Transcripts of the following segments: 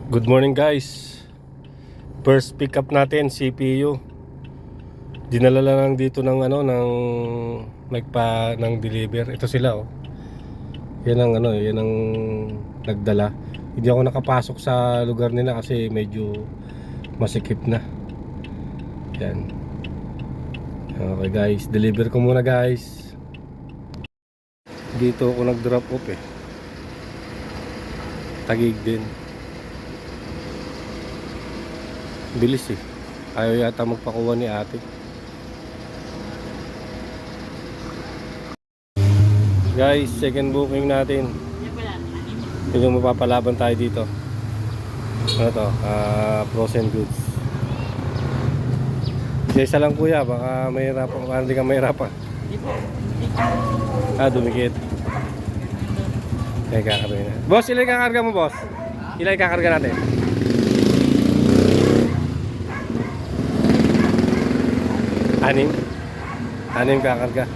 Good morning guys. First pick up natin CPU. Dinala lang dito ng ng deliver. Ito sila oh. Yan ang nagdala. Hindi ako nakapasok sa lugar nila kasi medyo masikip na. Yan. Okay guys, deliver ko muna guys. Dito ako nag-drop off eh. Taguig din. Bilis eh. Ayaw yata magpakuha ni ate. Guys, second booking natin. Ito yung mapapalaban tayo dito. Ano to? Frozen goods. Isa lang kuya, baka mahirapan. Baka hindi ka mahirapan. Dumikit. Ay, kakarga na. Boss, ilan kakarga mo boss? Ilan kakarga natin? Anim kakarga.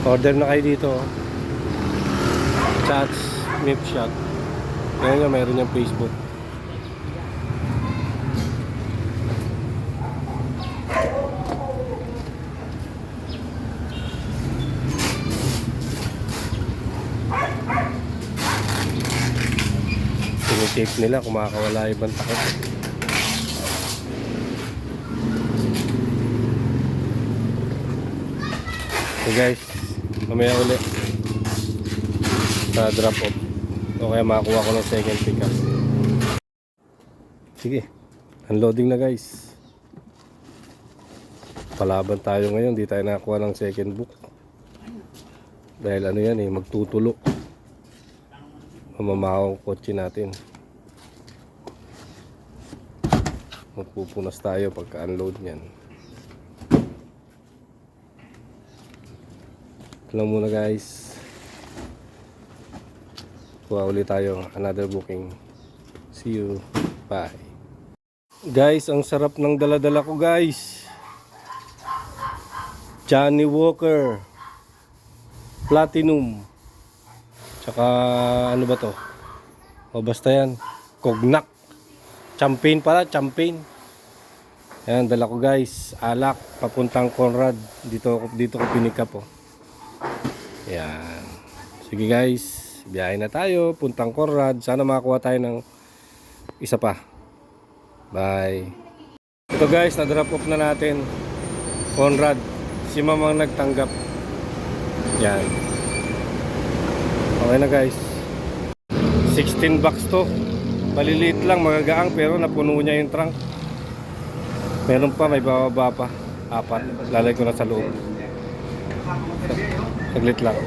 Order na kayo dito. Chats, Mip Shot. Ngayon nga mayroon yung Facebook. Tinitape nila kung makakawala ibang takot. So guys, mamaya ulit sa drop off o kaya makakuha ko ng second pick up. Sige, unloading na guys. Palaban tayo ngayon, di tayo nakakuha ng second book dahil ano yan eh, magtutulo. Mamamahong kotse natin. Magpupunas tayo pagka unload nyan. Ito lang muna guys. Kuha ulit tayo another booking. See you. Bye. Guys, ang sarap ng dala-dala ko guys. Johnny Walker Platinum. Tsaka ano ba to? O basta yan. Cognac. Champagne pala, champagne. Ayan, dala ko guys. Alak, papuntang Conrad. Dito ko pinika po. Ayan. Sige guys, biyahe na tayo. Puntang Conrad. Sana makakuha tayo ng isa pa. Bye. Ito guys, na-drop off na natin. Conrad. Si mamang nagtanggap. Yan. Okay na guys. 16 bucks to. Maliliit lang, magagaang, pero napuno niya yung trunk. Meron pa, may bababa pa. 4. Lalay ko na sa loob. Saglit lang.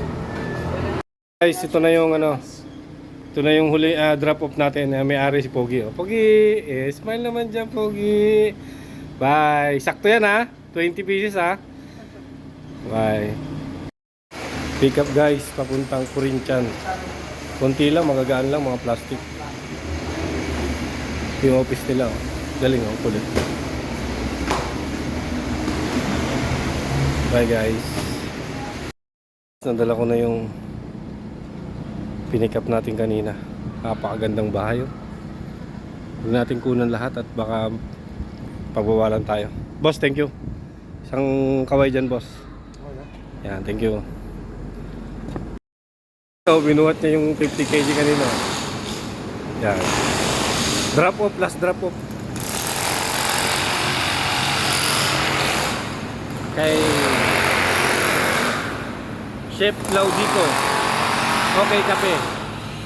Guys, ito na yung ito na yung huli drop off natin. May-ari si Pogi. Oh, Pogi, smile naman dyan Pogi. Bye. Sakto yan ha. 20 pieces ha. Bye. Pick up guys, papuntang Corinthians. Konti lang, magagaan lang, mga plastic. Yung office nila, oh. Galing oh, kulit. Bye guys. Nadala ko na yung pinick up natin kanina. Napakagandang bahay oh. Huwag natin kunan lahat at baka pagbawalan tayo. Boss, thank you. Isang kaway dyan boss. Yan, thank you. So, binuhat niya yung 50 kg kanina. Yan. Drop off, last drop off. Kay Chef Claudico. Okay, kape.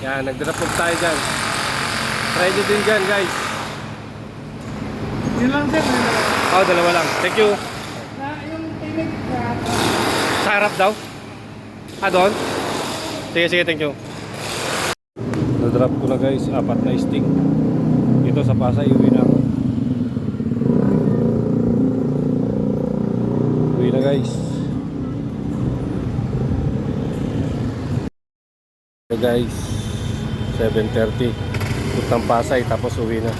Yan, nag-drop off tayo dyan. Try nyo din dyan, guys. Yun lang sir. Oh, dalawa lang. Thank you. Yung tinig Sa harap daw? Doon? Sige, thank you. Na-drop ko na guys, 4 na stick. Dito sa Pasay, uwi na ako. Uwi na guys. So guys, 7:30. Puntang Pasay, tapos uwi na.